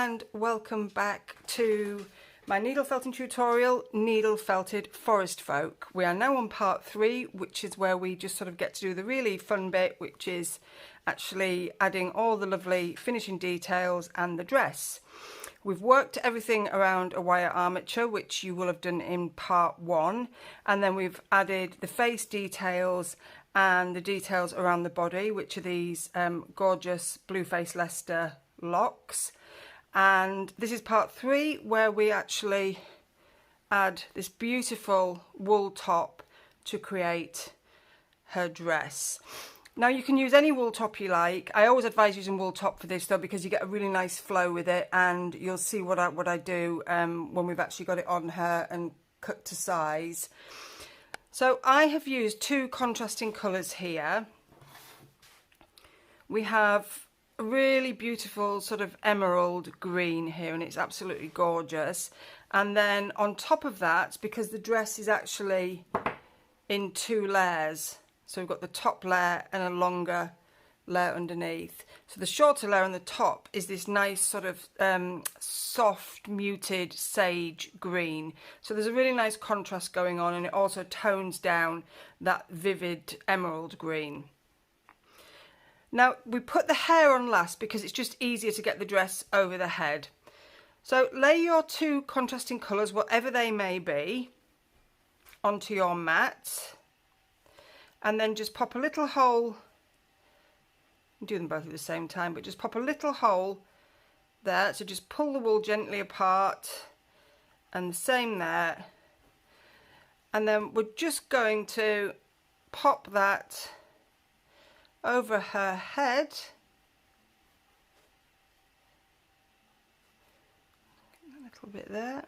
and welcome back to my needle felting tutorial, Needle Felted Forest Folk. We are now on part 3, which is where we just sort of get to do the really fun bit, which is actually adding all the lovely finishing details and the dress. We've worked everything around a wire armature, which you will have done in part 1, and then we've added the face details and the details around the body, which are these gorgeous Blueface Leicester locks. And this is part 3, where we actually add this beautiful wool top to create her dress. Now you can use any wool top you like. I always advise using wool top for this though, because you get a really nice flow with it, and you'll see what I do when we've actually got it on her and cut to size. So I have used 2 contrasting colours here. We have a really beautiful sort of emerald green here, and it's absolutely gorgeous. And then on top of that, because the dress is actually in 2 layers, so we've got the top layer and a longer layer underneath. So the shorter layer on the top is this nice sort of soft muted sage green. So there's a really nice contrast going on, and it also tones down that vivid emerald green. Now we put the hair on last because it's just easier to get the dress over the head. So lay your 2 contrasting colours, whatever they may be, onto your mat, and then just pop a little hole. Do them both at the same time, but just pop a little hole there. So just pull the wool gently apart, and the same there. And then we're just going to pop that over her head. A little bit there.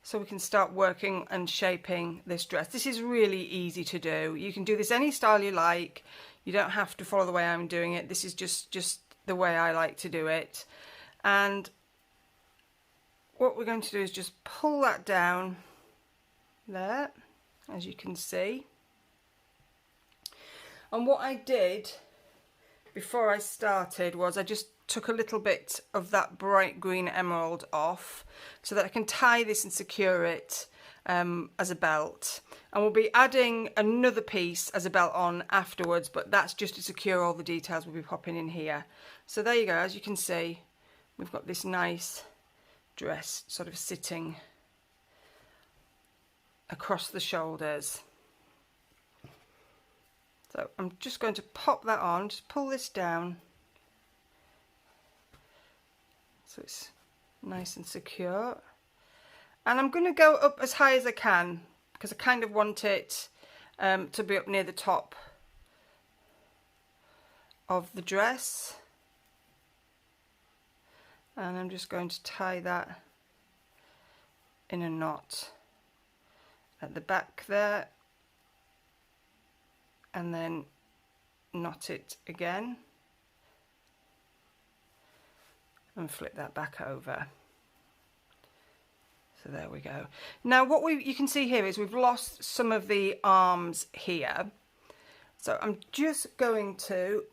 So we can start working and shaping this dress. This is really easy to do. You can do this any style you like. You don't have to follow the way I'm doing it. This is just the way I like to do it. And what we're going to do is just pull that down there, as you can see. And what I did before I started was I just took a little bit of that bright green emerald off so that I can tie this and secure it as a belt. And we'll be adding another piece as a belt on afterwards, but that's just to secure all the details we'll be popping in here. So there you go. As you can see, we've got this nice dress sort of sitting across the shoulders. So I'm just going to pop that on, just pull this down so it's nice and secure. And I'm going to go up as high as I can because I kind of want it to be up near the top of the dress. And I'm just going to tie that in a knot at the back there, and then knot it again and flip that back over. So there we go. Now what you can see here is we've lost some of the arms here. So I'm just going to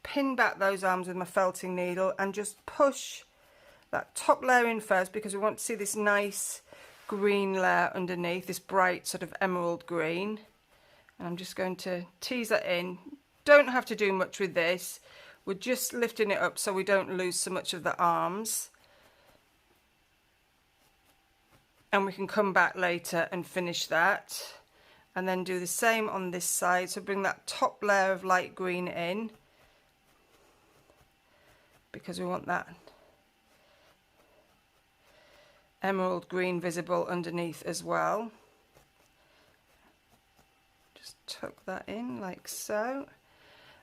pin back those arms with my felting needle and just push that top layer in first, because we want to see this nice green layer underneath, this bright sort of emerald green. And I'm just going to tease that in. Don't have to do much with this. We're just lifting it up so we don't lose so much of the arms. And we can come back later and finish that. And then do the same on this side. So bring that top layer of light green in, because we want that emerald green visible underneath as well. Tuck that in like so,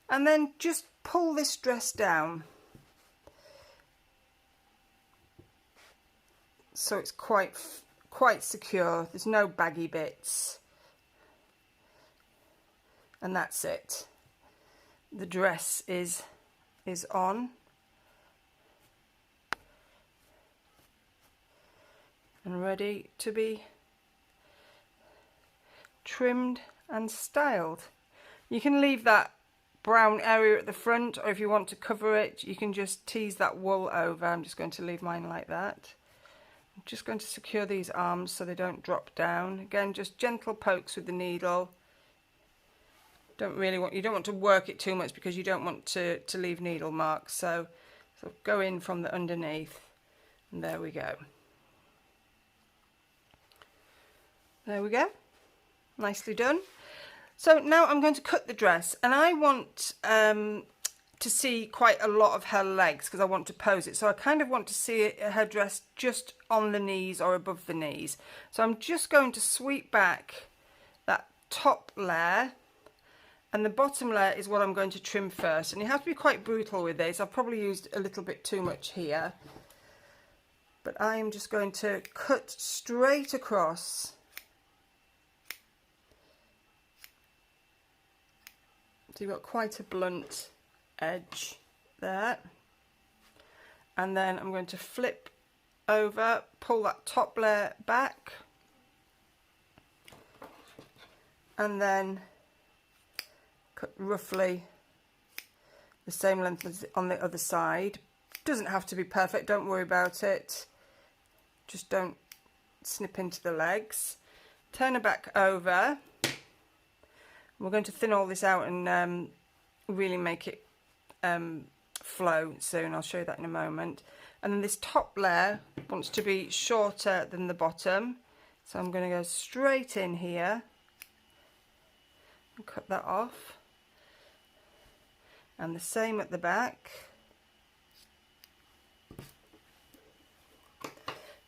and then just pull this dress down so it's quite secure. There's no baggy bits, and that's it. The dress is on, and ready to be trimmed and styled. You can leave that brown area at the front, or if you want to cover it, you can just tease that wool over. I'm just going to leave mine like that. I'm just going to secure these arms so they don't drop down. Again, just gentle pokes with the needle. You don't want to work it too much because you don't want to leave needle marks. So go in from the underneath, and there we go. There we go. Nicely done. So now I'm going to cut the dress, and I want to see quite a lot of her legs because I want to pose it. So I kind of want to see her dress just on the knees or above the knees. So I'm just going to sweep back that top layer, and the bottom layer is what I'm going to trim first. And you have to be quite brutal with this. I've probably used a little bit too much here, but I am just going to cut straight across. So you've got quite a blunt edge there. And then I'm going to flip over, pull that top layer back, and then cut roughly the same length as on the other side. Doesn't have to be perfect, don't worry about it. Just don't snip into the legs. Turn it back over. We're going to thin all this out and really make it flow soon. I'll show you that in a moment. And then this top layer wants to be shorter than the bottom, so I'm going to go straight in here and cut that off. And the same at the back.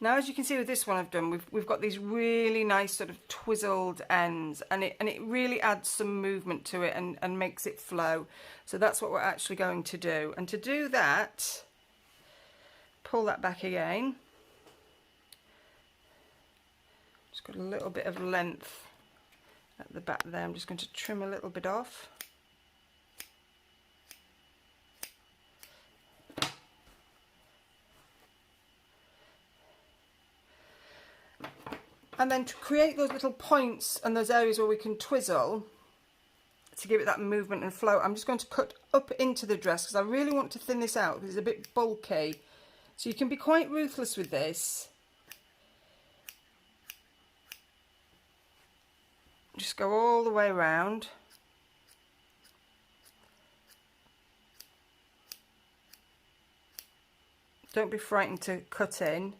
Now, as you can see with this one I've done, we've got these really nice sort of twizzled ends, and it really adds some movement to it and makes it flow. So that's what we're actually going to do. And to do that, pull that back again. Just got a little bit of length at the back there. I'm just going to trim a little bit off. And then to create those little points and those areas where we can twizzle, to give it that movement and flow, I'm just going to cut up into the dress because I really want to thin this out because it's a bit bulky. So you can be quite ruthless with this. Just go all the way around. Don't be frightened to cut in.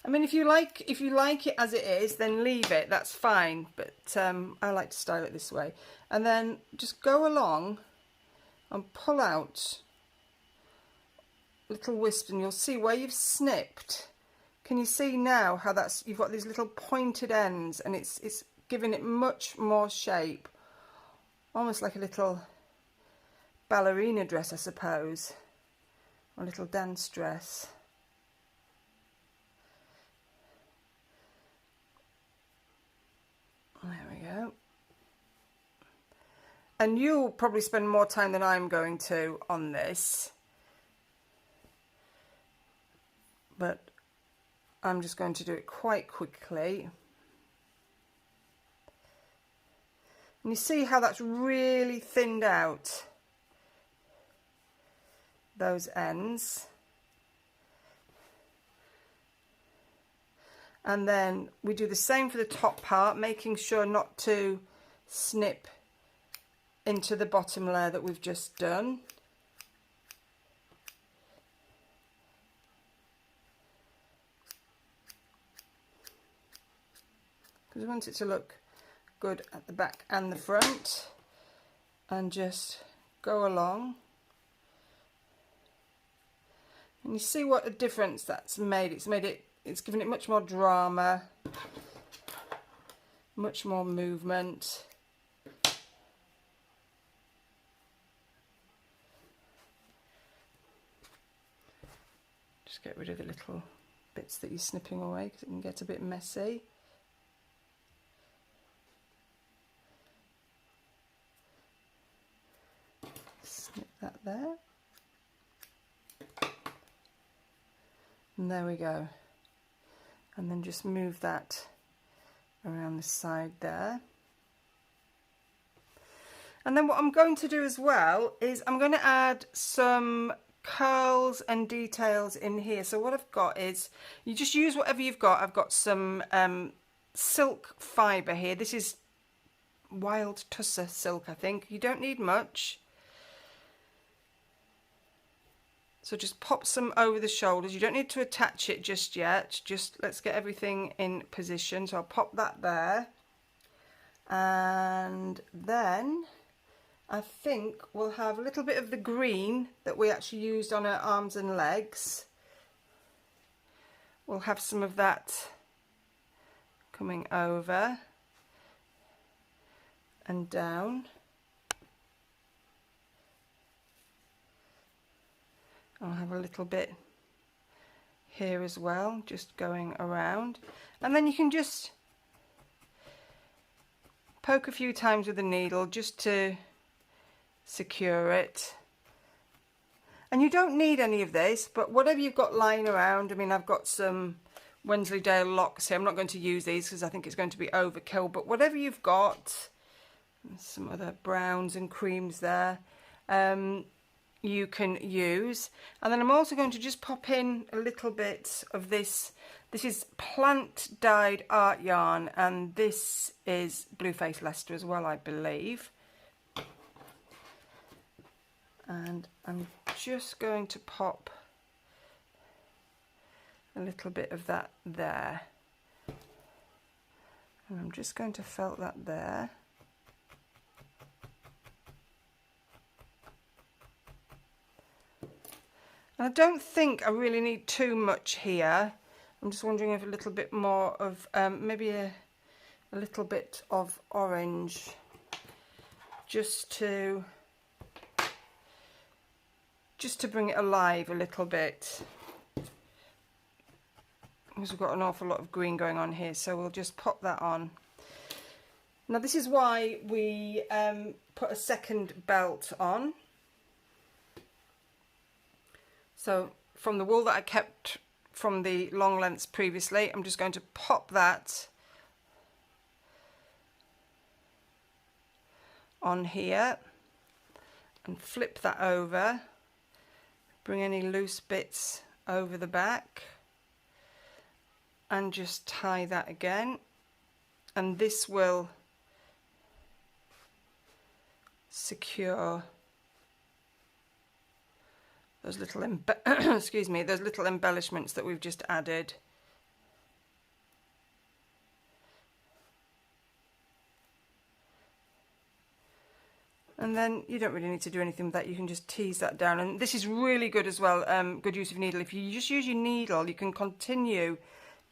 I mean, if you like it as it is, then leave it, that's fine, but I like to style it this way. And then just go along and pull out little wisps, and you'll see where you've snipped. Can you see now how you've got these little pointed ends, and it's giving it much more shape, almost like a little ballerina dress, I suppose, or a little dance dress. There we go. And you'll probably spend more time than I'm going to on this, but I'm just going to do it quite quickly. And you see how that's really thinned out those ends. And then we do the same for the top part, making sure not to snip into the bottom layer that we've just done. Because we want it to look good at the back and the front. And just go along. And you see what a difference that's made. It's given it much more drama, much more movement. Just get rid of the little bits that you're snipping away because it can get a bit messy. Snip that there. And there we go. And then just move that around the side there. And then what I'm going to do as well is I'm going to add some curls and details in here. So what I've got is, you just use whatever you've got. I've got some silk fibre here. This is wild tusser silk, I think. You don't need much. So just pop some over the shoulders. You don't need to attach it just yet. Just let's get everything in position. So I'll pop that there. And then I think we'll have a little bit of the green that we actually used on her arms and legs. We'll have some of that coming over and down. I'll have a little bit here as well, just going around. And then you can just poke a few times with the needle just to secure it. And you don't need any of this, but whatever you've got lying around. I mean, I've got some Wensleydale locks here. I'm not going to use these because I think it's going to be overkill, but whatever you've got, some other browns and creams there, you can use. And then I'm also going to just pop in a little bit of this. This is plant dyed art yarn, and this is Blueface Leicester as well, I believe. And I'm just going to pop a little bit of that there. And I'm just going to felt that there. And I don't think I really need too much here. I'm just wondering if a little bit more of maybe a little bit of orange, just to bring it alive a little bit, because we've got an awful lot of green going on here. So we'll just pop that on. Now this is why we put a second belt on. So from the wool that I kept from the long lengths previously, I'm just going to pop that on here and flip that over, bring any loose bits over the back and just tie that again, and this will secure those little excuse me, those little embellishments that we've just added. And then you don't really need to do anything with that. You can just tease that down, and this is really good as well. Good use of needle. If you just use your needle, you can continue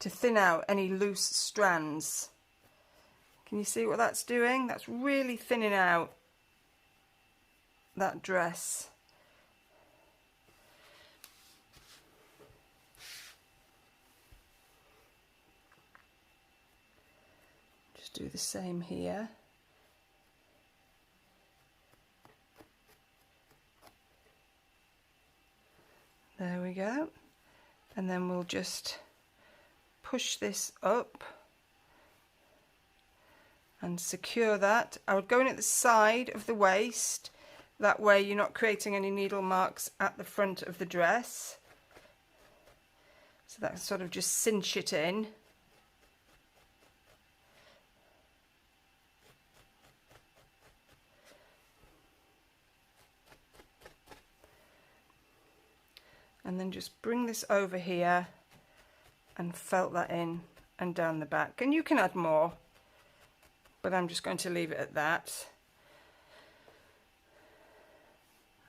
to thin out any loose strands. Can you see what that's doing? That's really thinning out that dress. Do the same here. There we go. And then we'll just push this up and secure that. I would go in at the side of the waist, that way you're not creating any needle marks at the front of the dress. So that sort of just cinch it in. And then just bring this over here and felt that in and down the back. And you can add more, but I'm just going to leave it at that.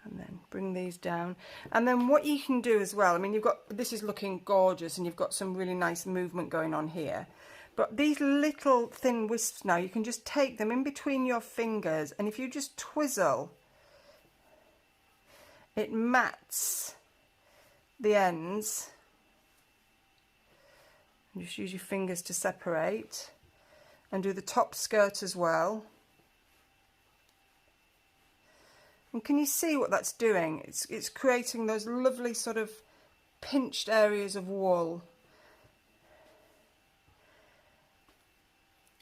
And then bring these down. And then what you can do as well, I mean, you've got, this is looking gorgeous and you've got some really nice movement going on here. But these little thin wisps now, you can just take them in between your fingers, and if you just twizzle, it mats the ends. And just use your fingers to separate, and do the top skirt as well. And can you see what that's doing? It's creating those lovely sort of pinched areas of wool.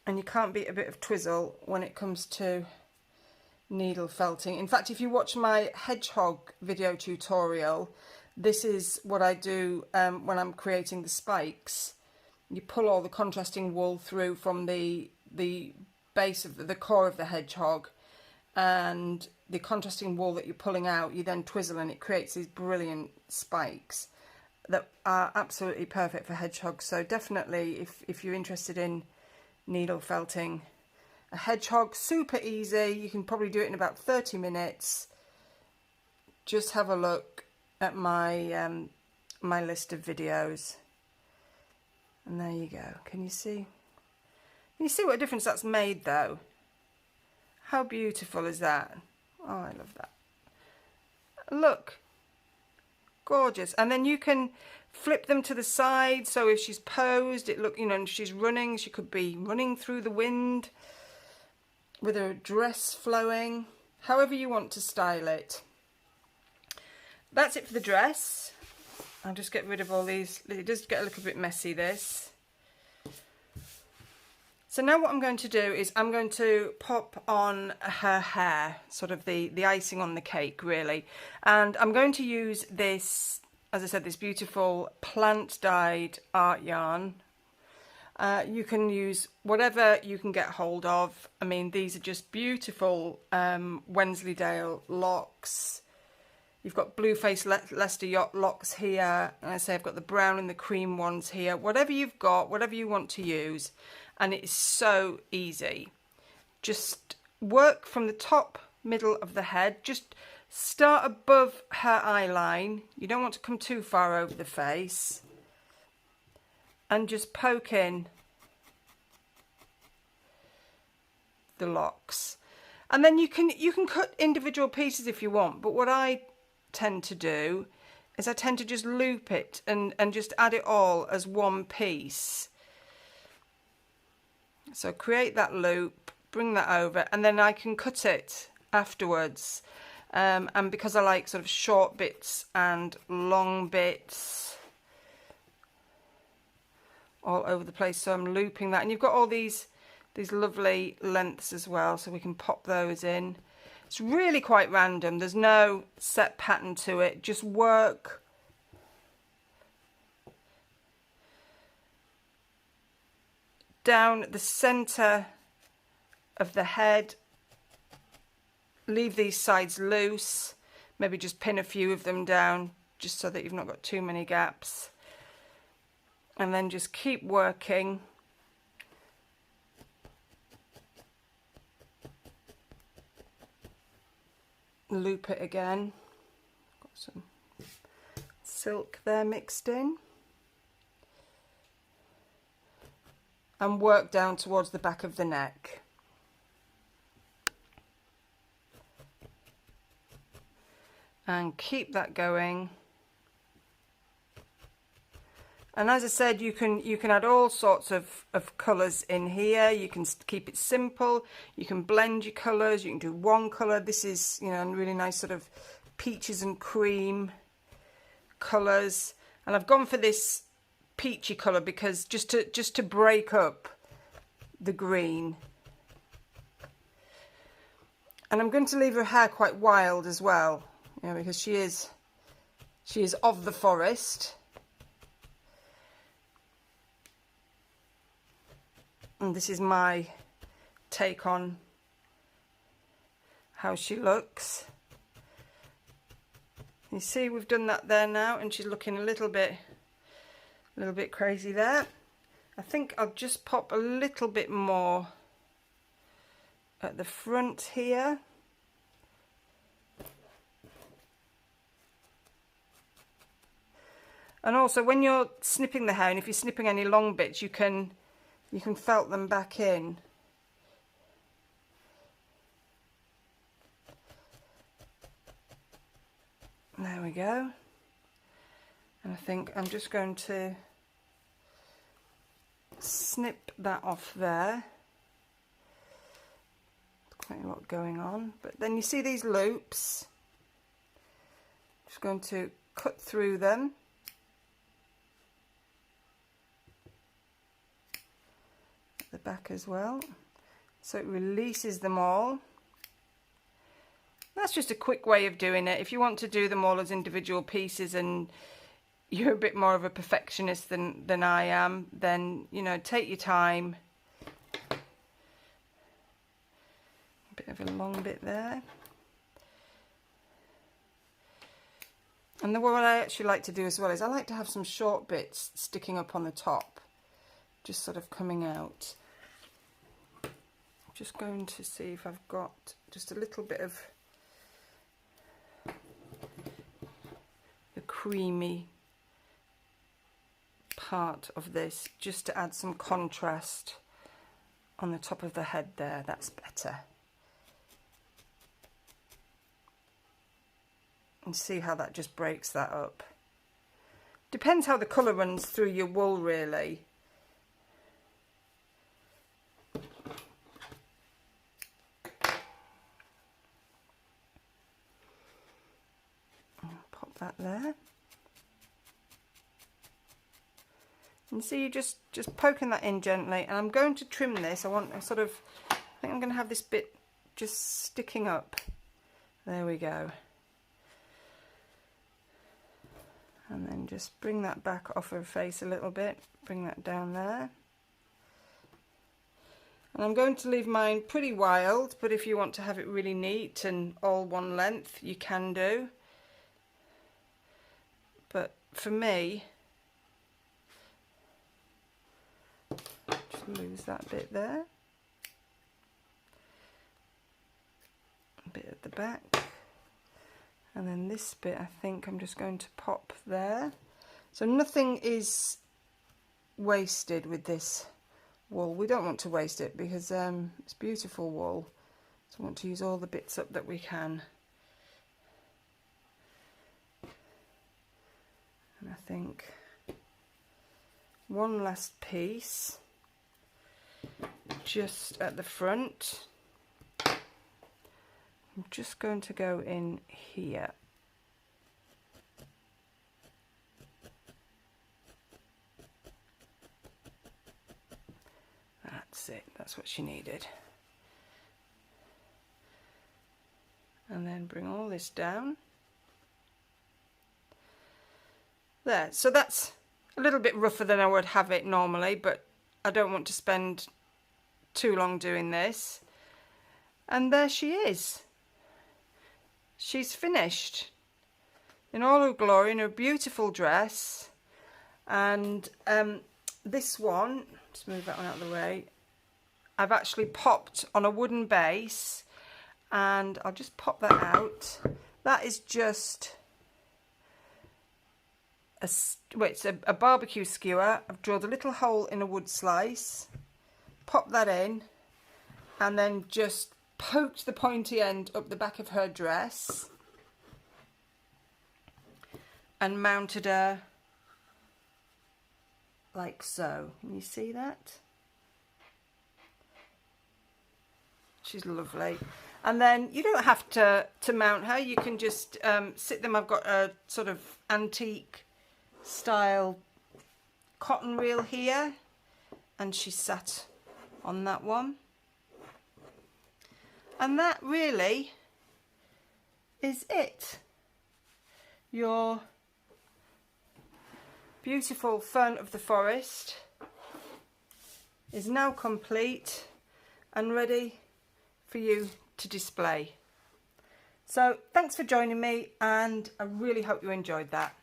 And you can't beat a bit of twizzle when it comes to needle felting. In fact, if you watch my hedgehog video tutorial, this is what I do when I'm creating the spikes. You pull all the contrasting wool through from the base of the core of the hedgehog, and the contrasting wool that you're pulling out, you then twizzle and it creates these brilliant spikes that are absolutely perfect for hedgehogs. So definitely, if you're interested in needle felting a hedgehog, super easy. You can probably do it in about 30 minutes. Just have a look at my my list of videos, and there you go. Can you see? Can you see what a difference that's made though? How beautiful is that? Oh, I love that. Look, gorgeous. And then you can flip them to the side, so if she's posed, it look, you know, and she's running, she could be running through the wind with her dress flowing, however you want to style it. That's it for the dress. I'll just get rid of all these. It does get a little bit messy, this. So now what I'm going to do is I'm going to pop on her hair, sort of the icing on the cake, really. And I'm going to use this, as I said, this beautiful plant-dyed art yarn. You can use whatever you can get hold of. I mean, these are just beautiful Wensleydale locks. You've got Blueface Leicester Yacht locks here. And I say I've got the brown and the cream ones here. Whatever you've got, whatever you want to use. And it is so easy. Just work from the top, middle of the head. Just start above her eye line. You don't want to come too far over the face. And just poke in the locks. And then you can cut individual pieces if you want, but what I tend to do is I tend to just loop it and just add it all as one piece. So create that loop, bring that over, and then I can cut it afterwards. And because I like sort of short bits and long bits all over the place, so I'm looping that. And you've got all these lovely lengths as well, so we can pop those in. It's really quite random. There's no set pattern to it. Just work down the center of the head. Leave these sides loose. Maybe just pin a few of them down, just so that you've not got too many gaps. And then just keep working. Loop it again. Got some silk there mixed in. And work down towards the back of the neck. And keep that going. And as I said, you can add all sorts of colours in here. You can keep it simple. You can blend your colours. You can do one colour. This is, you know, really nice sort of peaches and cream colours. And I've gone for this peachy colour because just to break up the green. And I'm going to leave her hair quite wild as well, you know, because she is of the forest. And this is my take on how she looks. You see, we've done that there now, and she's looking a little bit crazy there. I think I'll just pop a little bit more at the front here. And also, when you're snipping the hair, and if you're snipping any long bits, you can felt them back in. There we go. And I think I'm just going to snip that off there. Quite a lot going on. But then you see these loops. Just going to cut through them. At the back as well. So it releases them all. That's just a quick way of doing it. If you want to do them all as individual pieces and you're a bit more of a perfectionist than I am, then, you know, take your time. A bit of a long bit there. And then what I actually like to do as well is I like to have some short bits sticking up on the top, just sort of coming out. I'm just going to see if I've got just a little bit of the creamy part of this, just to add some contrast on the top of the head there. That's better. And see how that just breaks that up. Depends how the colour runs through your wool, really. Pop that there. And see, you're just poking that in gently. And I'm going to trim this. I want a sort of, I think I'm going to have this bit just sticking up. There we go. And then just bring that back off her face a little bit, bring that down there. And I'm going to leave mine pretty wild, but if you want to have it really neat and all one length, you can do. But for me, just lose that bit there. A bit at the back. And then this bit, I think I'm just going to pop there. So nothing is wasted with this wool. We don't want to waste it because it's beautiful wool. So we want to use all the bits up that we can. And I think one last piece just at the front. I'm just going to go in here. That's it, that's what she needed. And then bring all this down. There, so that's a little bit rougher than I would have it normally, but I don't want to spend too long doing this. And there she is. She's finished in all her glory, in her beautiful dress. And this one, just move that one out of the way, I've actually popped on a wooden base, and I'll just pop that out. That is just it's a barbecue skewer. I've drilled a little hole in a wood slice, pop that in, and then just poked the pointy end up the back of her dress and mounted her like so. Can you see that? She's lovely. And then you don't have to mount her. You can just sit them. I've got a sort of antique style cotton reel here, and she's sat on that one. And that really is it. Your beautiful Fern of the Forest is now complete and ready for you to display. So thanks for joining me, and I really hope you enjoyed that.